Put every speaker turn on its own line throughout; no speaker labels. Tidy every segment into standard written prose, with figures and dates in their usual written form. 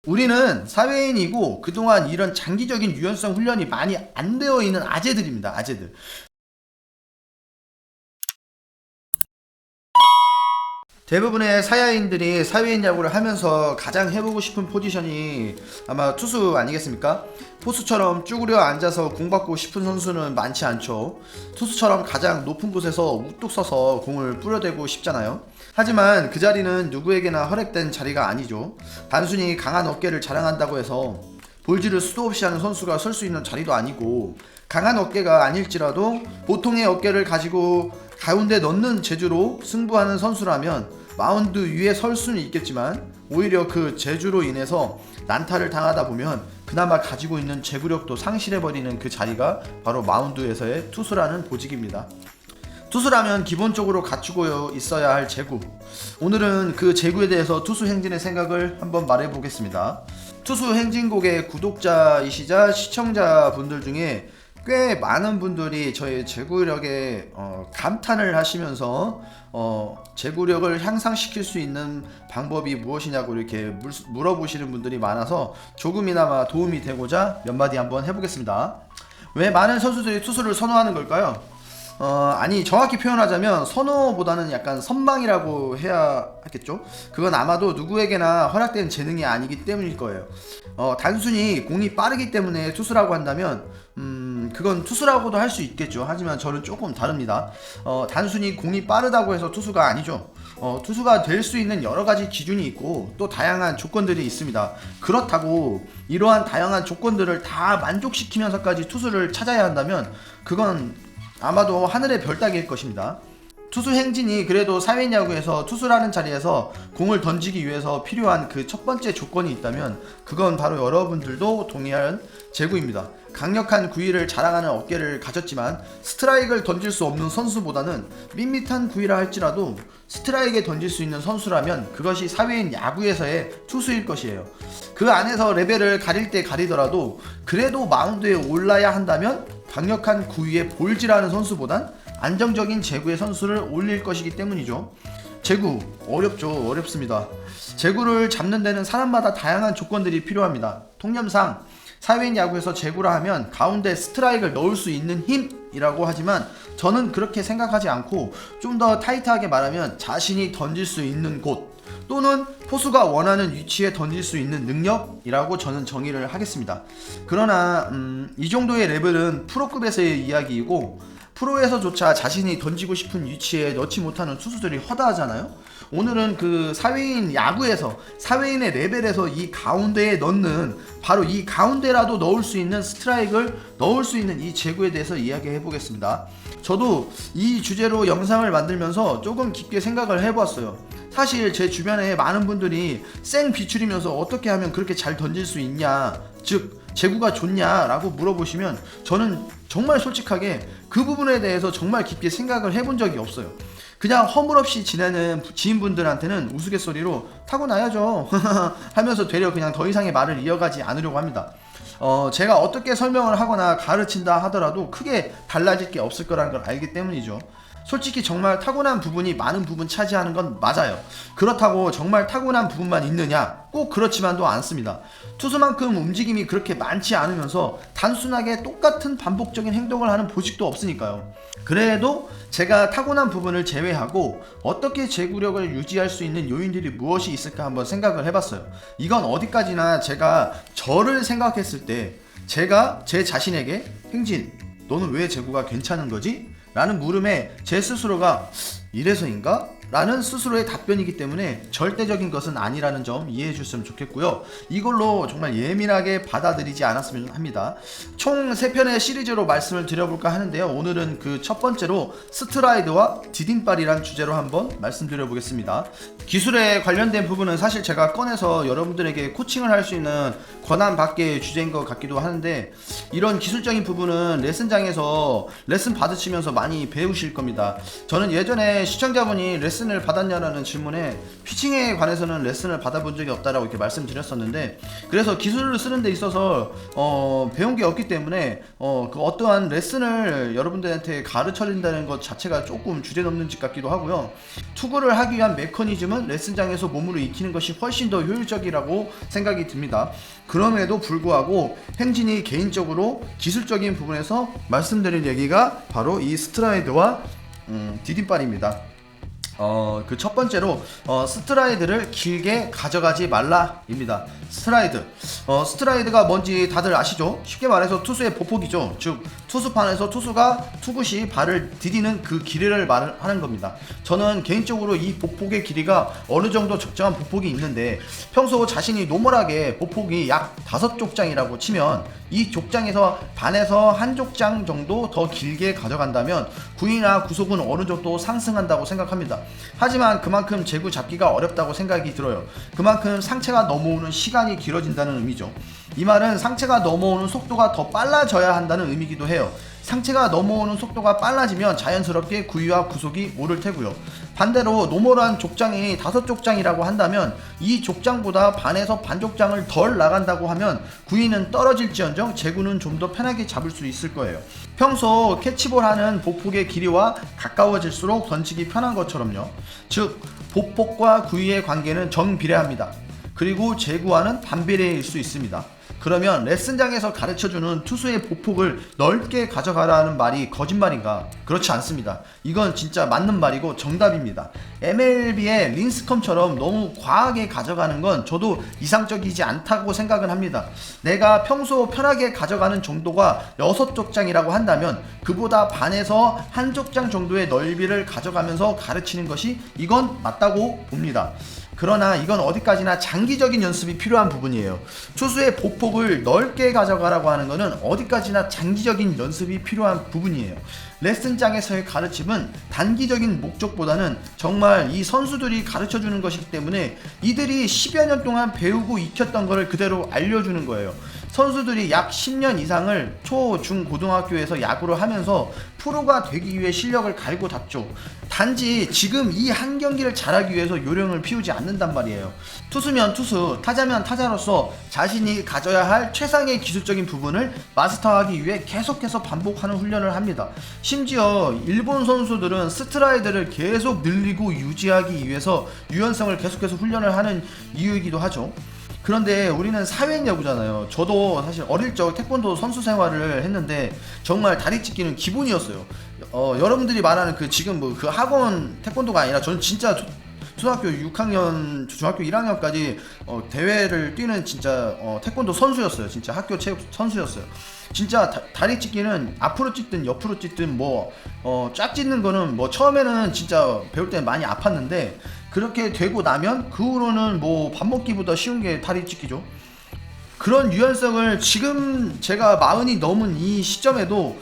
우리는 사회인이고 그동안 이런 장기적인 유연성 훈련이 많이 안 되어 있는 아재들입니다. 아재들. 대부분의 사야인들이 사회인 야구를 하면서 가장 해보고 싶은 포지션이 아마 투수 아니겠습니까? 포수처럼 쭈그려 앉아서 공 받고 싶은 선수는 많지 않죠. 투수처럼 가장 높은 곳에서 우뚝 서서 공을 뿌려대고 싶잖아요. 하지만 그 자리는 누구에게나 허락된 자리가 아니죠. 단순히 강한 어깨를 자랑한다고 해서 볼질을 수도 없이 하는 선수가 설 수 있는 자리도 아니고, 강한 어깨가 아닐지라도 보통의 어깨를 가지고 가운데 넣는 재주로 승부하는 선수라면 마운드 위에 설 수는 있겠지만, 오히려 그 재주로 인해서 난타를 당하다 보면 그나마 가지고 있는 제구력도 상실해버리는 그 자리가 바로 마운드에서의 투수라는 보직입니다. 투수라면 기본적으로 갖추고 있어야 할 제구. 오늘은 그 제구에 대해서 투수 행진의 생각을 한번 말해보겠습니다. 투수 행진곡의 구독자이시자 시청자분들 중에 꽤 많은 분들이 저의 제구력에 감탄을 하시면서 제구력을 향상시킬 수 있는 방법이 무엇이냐고 이렇게 물어보시는 분들이 많아서 조금이나마 도움이 되고자 몇 마디 한번 해보겠습니다. 왜 많은 선수들이 투수를 선호하는 걸까요? 아니, 정확히 표현하자면 선호보다는 약간 선망이라고 해야 하겠죠? 그건 아마도 누구에게나 허락된 재능이 아니기 때문일 거예요. 단순히 공이 빠르기 때문에 투수라고 한다면 그건 투수라고도 할 수 있겠죠. 하지만 저는 조금 다릅니다. 단순히 공이 빠르다고 해서 투수가 아니죠. 투수가 될 수 있는 여러 가지 기준이 있고 또 다양한 조건들이 있습니다. 그렇다고 이러한 다양한 조건들을 다 만족시키면서까지 투수를 찾아야 한다면 그건 아마도 하늘의 별 따기일 것입니다. 투수 행진이 그래도 사회인 야구에서 투수라는 자리에서 공을 던지기 위해서 필요한 그 첫 번째 조건이 있다면 그건 바로 여러분들도 동의할 제구입니다. 강력한 구위를 자랑하는 어깨를 가졌지만 스트라이크를 던질 수 없는 선수보다는 밋밋한 구위라 할지라도 스트라이크에 던질 수 있는 선수라면 그것이 사회인 야구에서의 투수일 것이에요. 그 안에서 레벨을 가릴 때 가리더라도 그래도 마운드에 올라야 한다면 강력한 구위에 볼질하는 선수보단 안정적인 제구의 선수를 올릴 것이기 때문이죠. 제구 어렵죠. 어렵습니다. 제구를 잡는 데는 사람마다 다양한 조건들이 필요합니다. 통념상 사회인 야구에서 제구라 하면 가운데 스트라이크를 넣을 수 있는 힘이라고 하지만 저는 그렇게 생각하지 않고 좀 더 타이트하게 말하면 자신이 던질 수 있는 곳 또는 포수가 원하는 위치에 던질 수 있는 능력이라고 저는 정의를 하겠습니다. 그러나 이 정도의 레벨은 프로급에서의 이야기이고 프로에서조차 자신이 던지고 싶은 위치에 넣지 못하는 투수들이 허다하잖아요. 오늘은 그 사회인 야구에서 사회인의 레벨에서 이 가운데에 넣는 바로 이 가운데라도 넣을 수 있는 스트라이크를 넣을 수 있는 이 제구에 대해서 이야기해 보겠습니다. 저도 이 주제로 영상을 만들면서 조금 깊게 생각을 해보았어요. 사실 제 주변에 많은 분들이 쌩 비추리면서 어떻게 하면 그렇게 잘 던질 수 있냐, 즉 제구가 좋냐 라고 물어보시면 저는 정말 솔직하게 그 부분에 대해서 정말 깊게 생각을 해본 적이 없어요. 그냥 허물없이 지내는 지인분들한테는 우스갯소리로 타고나야죠 하면서 되려 그냥 더 이상의 말을 이어가지 않으려고 합니다. 제가 어떻게 설명을 하거나 가르친다 하더라도 크게 달라질 게 없을 거라는 걸 알기 때문이죠. 솔직히 정말 타고난 부분이 많은 부분 차지하는 건 맞아요. 그렇다고 정말 타고난 부분만 있느냐? 꼭 그렇지만도 않습니다. 투수만큼 움직임이 그렇게 많지 않으면서 단순하게 똑같은 반복적인 행동을 하는 보직도 없으니까요. 그래도 제가 타고난 부분을 제외하고 어떻게 제구력을 유지할 수 있는 요인들이 무엇이 있을까 한번 생각을 해봤어요. 이건 어디까지나 제가 저를 생각했을 때 제가 제 자신에게 행진, 너는 왜 제구가 괜찮은 거지? 라는 물음에 제 스스로가 이래서인가? 라는 스스로의 답변이기 때문에 절대적인 것은 아니라는 점 이해해 주셨으면 좋겠고요. 이걸로 정말 예민하게 받아들이지 않았으면 합니다. 총 3편의 시리즈로 말씀을 드려볼까 하는데요. 오늘은 그 첫 번째로 스트라이드와 디딤발이란 주제로 한번 말씀드려 보겠습니다. 기술에 관련된 부분은 사실 제가 꺼내서 여러분들에게 코칭을 할 수 있는 권한 밖의 주제인 것 같기도 하는데 이런 기술적인 부분은 레슨장에서 레슨 받으시면서 많이 배우실 겁니다. 저는 예전에 시청자분이 레슨 레슨을 받았냐라는 질문에 피칭에 관해서는 레슨을 받아본 적이 없다라고 이렇게 말씀드렸었는데, 그래서 기술을 쓰는 데 있어서 배운 게 없기 때문에 그 어떠한 레슨을 여러분들한테 가르쳐 드린다는 것 자체가 조금 주제넘는 짓 같기도 하고요. 투구를 하기 위한 메커니즘은 레슨장에서 몸으로 익히는 것이 훨씬 더 효율적이라고 생각이 듭니다. 그럼에도 불구하고 행진이 개인적으로 기술적인 부분에서 말씀드린 얘기가 바로 이 스트라이드와 디딤발입니다. 그 첫 번째로 스트라이드를 길게 가져가지 말라입니다. 스트라이드가 뭔지 다들 아시죠? 쉽게 말해서 투수의 보폭이죠. 즉 투수판에서 투수가 투구시 발을 디디는 그 길이를 말하는 겁니다. 저는 개인적으로 이 보폭의 길이가 어느 정도 적정한 보폭이 있는데, 평소 자신이 노멀하게 보폭이 약 5족장이라고 치면 이 족장에서 반에서 한 족장 정도 더 길게 가져간다면 구위나 구속은 어느 정도 상승한다고 생각합니다. 하지만 그만큼 제구 잡기가 어렵다고 생각이 들어요. 그만큼 상체가 넘어오는 시간이 길어진다는 의미죠. 이 말은 상체가 넘어오는 속도가 더 빨라져야 한다는 의미이기도 해요. 상체가 넘어오는 속도가 빨라지면 자연스럽게 구위와 구속이 오를 테고요. 반대로 노멀한 족장이 5족장이라고 한다면 이 족장보다 반에서 반 족장을 덜 나간다고 하면 구위는 떨어질지언정 제구는 좀 더 편하게 잡을 수 있을 거예요. 평소 캐치볼 하는 보폭의 길이와 가까워질수록 던지기 편한 것처럼요. 즉 보폭과 구위의 관계는 정비례합니다. 그리고 제구와는 반비례일 수 있습니다. 그러면 레슨장에서 가르쳐주는 투수의 보폭을 넓게 가져가라는 말이 거짓말인가? 그렇지 않습니다. 이건 진짜 맞는 말이고 정답입니다. MLB의 린스컴처럼 너무 과하게 가져가는 건 저도 이상적이지 않다고 생각은 합니다. 내가 평소 편하게 가져가는 정도가 6족장이라고 한다면 그보다 반에서 한 족장 정도의 넓이를 가져가면서 가르치는 것이 이건 맞다고 봅니다. 그러나 이건 어디까지나 장기적인 연습이 필요한 부분이에요. 투수의 보폭을 넓게 가져가라고 하는 것은 어디까지나 장기적인 연습이 필요한 부분이에요. 레슨장에서의 가르침은 단기적인 목적보다는 정말 이 선수들이 가르쳐주는 것이기 때문에 이들이 10여 년 동안 배우고 익혔던 것을 그대로 알려주는 거예요. 선수들이 약 10년 이상을 초, 중, 고등학교에서 야구를 하면서 프로가 되기 위해 실력을 갈고 닦죠. 단지 지금 이 한 경기를 잘하기 위해서 요령을 피우지 않는단 말이에요. 투수면 투수, 타자면 타자로서 자신이 가져야 할 최상의 기술적인 부분을 마스터하기 위해 계속해서 반복하는 훈련을 합니다. 심지어 일본 선수들은 스트라이드를 계속 늘리고 유지하기 위해서 유연성을 계속해서 훈련을 하는 이유이기도 하죠. 그런데 우리는 사회인 야구잖아요. 저도 사실 어릴 적 태권도 선수 생활을 했는데 정말 다리 찢기는 기본이었어요. 여러분들이 말하는 그 지금 뭐 그 학원 태권도가 아니라 저는 진짜 초등학교 6학년, 중학교 1학년까지 대회를 뛰는 진짜 태권도 선수였어요. 진짜 학교 체육 선수였어요. 진짜 다리 찢기는 앞으로 찢든 옆으로 찢든 쫙 찢는 거는 처음에는 진짜 배울 때는 많이 아팠는데, 그렇게 되고 나면 그 후로는 밥 먹기보다 쉬운 게 다리 찢기죠. 그런 유연성을 지금 제가 40이 넘은 이 시점에도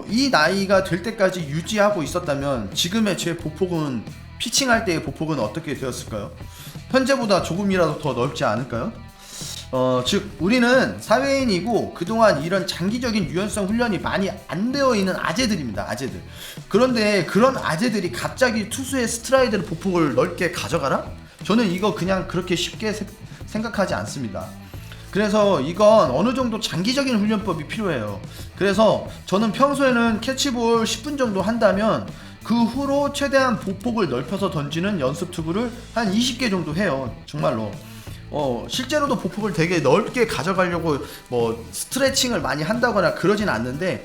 이 나이가 될 때까지 유지하고 있었다면 지금의 제 보폭은, 피칭할 때의 보폭은 어떻게 되었을까요? 현재보다 조금이라도 더 넓지 않을까요? 즉 우리는 사회인이고 그동안 이런 장기적인 유연성 훈련이 많이 안 되어 있는 아재들입니다. 아재들. 그런데 그런 아재들이 갑자기 투수의 스트라이드를 보폭을 넓게 가져가라? 저는 이거 그냥 그렇게 쉽게 생각하지 않습니다. 그래서 이건 어느 정도 장기적인 훈련법이 필요해요. 그래서 저는 평소에는 캐치볼 10분 정도 한다면 그 후로 최대한 보폭을 넓혀서 던지는 연습 투구를 한 20개 정도 해요. 정말로. 실제로도 보폭을 되게 넓게 가져가려고 스트레칭을 많이 한다거나 그러진 않는데,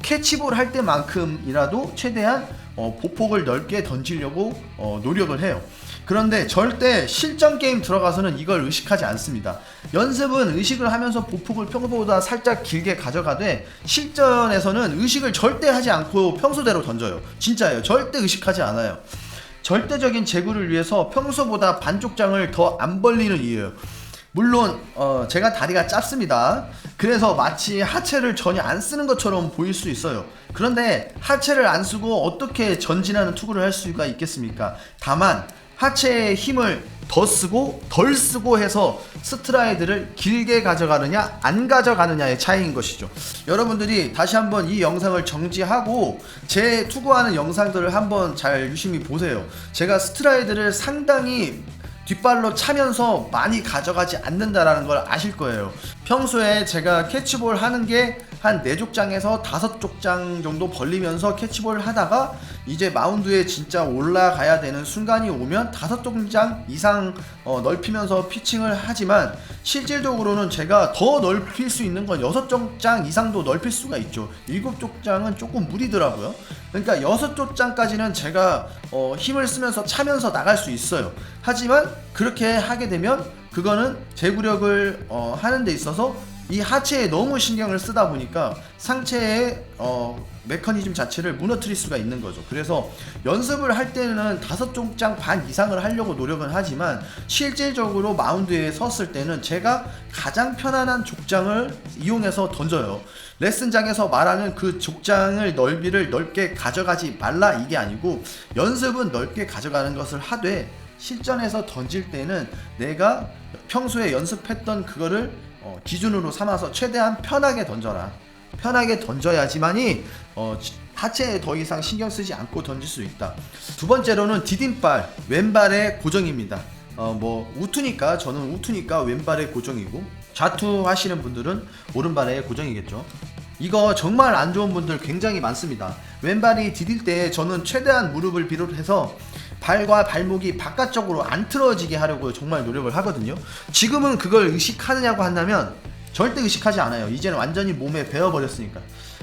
캐치볼 할 때만큼이라도 최대한 보폭을 넓게 던지려고 노력을 해요. 그런데 절대 실전 게임 들어가서는 이걸 의식하지 않습니다. 연습은 의식을 하면서 보폭을 평소보다 살짝 길게 가져가되, 실전에서는 의식을 절대 하지 않고 평소대로 던져요. 진짜예요. 절대 의식하지 않아요. 절대적인 제구를 위해서 평소보다 반쪽장을 더 안 벌리는 이유예요. 물론 제가 다리가 짧습니다. 그래서 마치 하체를 전혀 안 쓰는 것처럼 보일 수 있어요. 그런데 하체를 안 쓰고 어떻게 전진하는 투구를 할 수가 있겠습니까? 다만 하체의 힘을 더 쓰고 덜 쓰고 해서 스트라이드를 길게 가져가느냐 안 가져가느냐의 차이인 것이죠. 여러분들이 다시 한번 이 영상을 정지하고 제 투구하는 영상들을 한번 잘 유심히 보세요. 제가 스트라이드를 상당히 뒷발로 차면서 많이 가져가지 않는다라는 걸 아실 거예요. 평소에 제가 캐치볼 하는 게 한 4족장에서 5족장 정도 벌리면서 캐치볼 하다가 이제 마운드에 진짜 올라가야 되는 순간이 오면 5족장 이상 넓히면서 피칭을 하지만 실질적으로는 제가 더 넓힐 수 있는 건 6족장 이상도 넓힐 수가 있죠. 7족장은 조금 무리더라고요. 그러니까 6족장까지는 제가 힘을 쓰면서 차면서 나갈 수 있어요. 하지만 그렇게 하게 되면 그거는 제구력을 하는 데 있어서 이 하체에 너무 신경을 쓰다 보니까 상체의 메커니즘 자체를 무너뜨릴 수가 있는 거죠. 그래서 연습을 할 때는 5족장 반 이상을 하려고 노력은 하지만 실질적으로 마운드에 섰을 때는 제가 가장 편안한 족장을 이용해서 던져요. 레슨장에서 말하는 그 족장을 넓이를 넓게 가져가지 말라 이게 아니고 연습은 넓게 가져가는 것을 하되 실전에서 던질 때는 내가 평소에 연습했던 그거를 기준으로 삼아서 최대한 편하게 던져라. 편하게 던져야지만이 하체에 더 이상 신경 쓰지 않고 던질 수 있다. 두 번째로는 디딤발, 왼발의 고정입니다. 우투니까 저는 우투니까 왼발의 고정이고 좌투 하시는 분들은 오른발의 고정이겠죠. 이거 정말 안 좋은 분들 굉장히 많습니다. 왼발이 디딜 때 저는 최대한 무릎을 비롯해서 발과 발목이 바깥쪽으로 안 틀어지게 하려고 정말 노력을 하거든요. 지금은 그걸 의식하느냐고 한다면 절대 의식하지 않아요. 이제는 완전히 몸에 배어버렸으니까.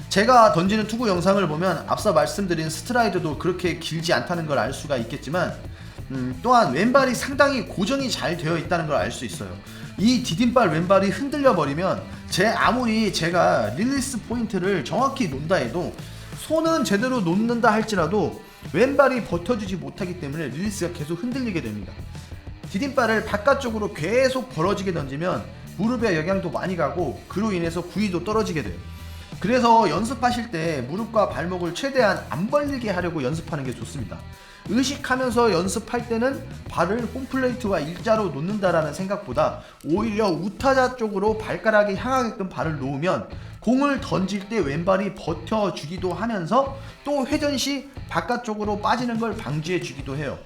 제가 던지는 투구 영상을 보면 앞서 말씀드린 스트라이드도 그렇게 길지 않다는 걸 알 수가 있겠지만 또한 왼발이 상당히 고정이 잘 되어 있다는 걸 알 수 있어요. 이 디딤발 왼발이 흔들려 버리면 아무리 제가 릴리스 포인트를 정확히 놓는다 해도 손은 제대로 놓는다 할지라도 왼발이 버텨주지 못하기 때문에 릴리스가 계속 흔들리게 됩니다. 디딤발을 바깥쪽으로 계속 벌어지게 던지면 무릎에 영향도 많이 가고 그로 인해서 구위도 떨어지게 돼요. 그래서 연습하실 때 무릎과 발목을 최대한 안 벌리게 하려고 연습하는 게 좋습니다. 의식하면서 연습할 때는 발을 홈플레이트와 일자로 놓는다라는 생각보다 오히려 우타자 쪽으로 발가락이 향하게끔 발을 놓으면 공을 던질 때 왼발이 버텨주기도 하면서 또 회전 시 바깥쪽으로 빠지는 걸 방지해 주기도 해요.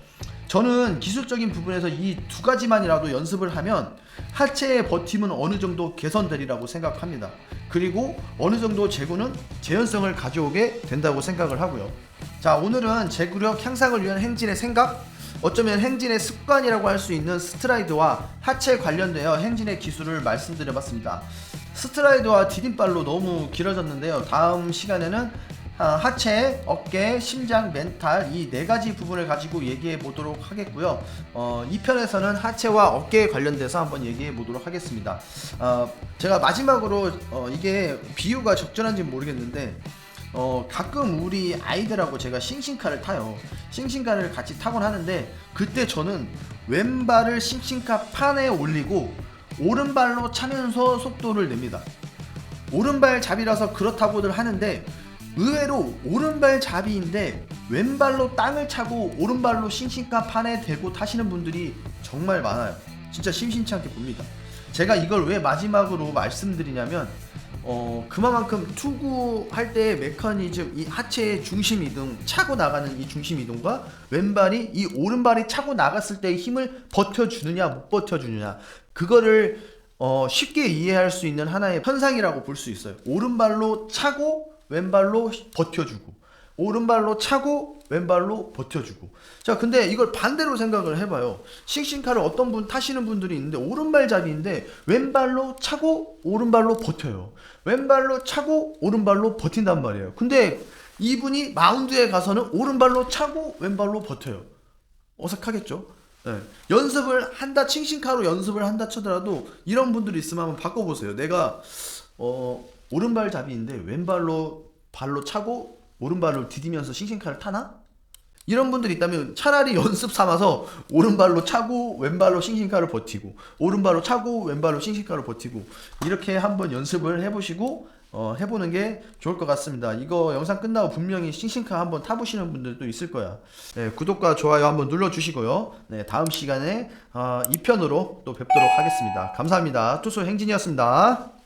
저는 기술적인 부분에서 이 두 가지만이라도 연습을 하면 하체의 버팀은 어느 정도 개선되리라고 생각합니다. 그리고 어느 정도 제구는 재현성을 가져오게 된다고 생각을 하고요. 자, 오늘은 제구력 향상을 위한 행진의 생각, 어쩌면 행진의 습관이라고 할 수 있는 스트라이드와 하체 관련되어 행진의 기술을 말씀드려봤습니다. 스트라이드와 디딤발로 너무 길어졌는데요. 다음 시간에는 하체, 어깨, 심장, 멘탈 이 4가지 부분을 가지고 얘기해 보도록 하겠고요. 이 편에서는 하체와 어깨에 관련돼서 한번 얘기해 보도록 하겠습니다. 제가 마지막으로 이게 비유가 적절한지 모르겠는데 가끔 우리 아이들하고 제가 싱싱카를 타요. 싱싱카를 같이 타곤 하는데 그때 저는 왼발을 싱싱카 판에 올리고 오른발로 차면서 속도를 냅니다. 오른발 잡이라서 그렇다고들 하는데 의외로 오른발 잡이인데 왼발로 땅을 차고 오른발로 싱싱카 판에 대고 타시는 분들이 정말 많아요. 진짜 심심치 않게 봅니다. 제가 이걸 왜 마지막으로 말씀드리냐면 그만큼 투구할 때의 메커니즘, 이 하체의 중심 이동, 차고 나가는 이 중심 이동과 왼발이 이 오른발이 차고 나갔을 때의 힘을 버텨주느냐 못 버텨주느냐 그거를 쉽게 이해할 수 있는 하나의 현상이라고 볼 수 있어요. 오른발로 차고 왼발로 버텨주고 오른발로 차고 왼발로 버텨주고. 자, 근데 이걸 반대로 생각을 해봐요. 싱싱카를 어떤 분 타시는 분들이 있는데 오른발 잡이인데 왼발로 차고 오른발로 버텨요. 왼발로 차고 오른발로 버틴단 말이에요. 근데 이분이 마운드에 가서는 오른발로 차고 왼발로 버텨요. 어색하겠죠? 네. 연습을 한다, 싱싱카로 연습을 한다 쳐더라도 이런 분들이 있으면 한번 바꿔보세요. 내가 오른발 잡이인데 왼발로 발로 차고 오른발로 디디면서 싱싱카를 타나? 이런 분들이 있다면 차라리 연습 삼아서 오른발로 차고 왼발로 싱싱카를 버티고, 오른발로 차고 왼발로 싱싱카를 버티고, 이렇게 한번 연습을 해보시고 해보는 게 좋을 것 같습니다. 이거 영상 끝나고 분명히 싱싱카 한번 타보시는 분들도 있을 거야. 네, 구독과 좋아요 한번 눌러주시고요. 네, 다음 시간에 2편으로 또 뵙도록 하겠습니다. 감사합니다. 투수 행진이었습니다.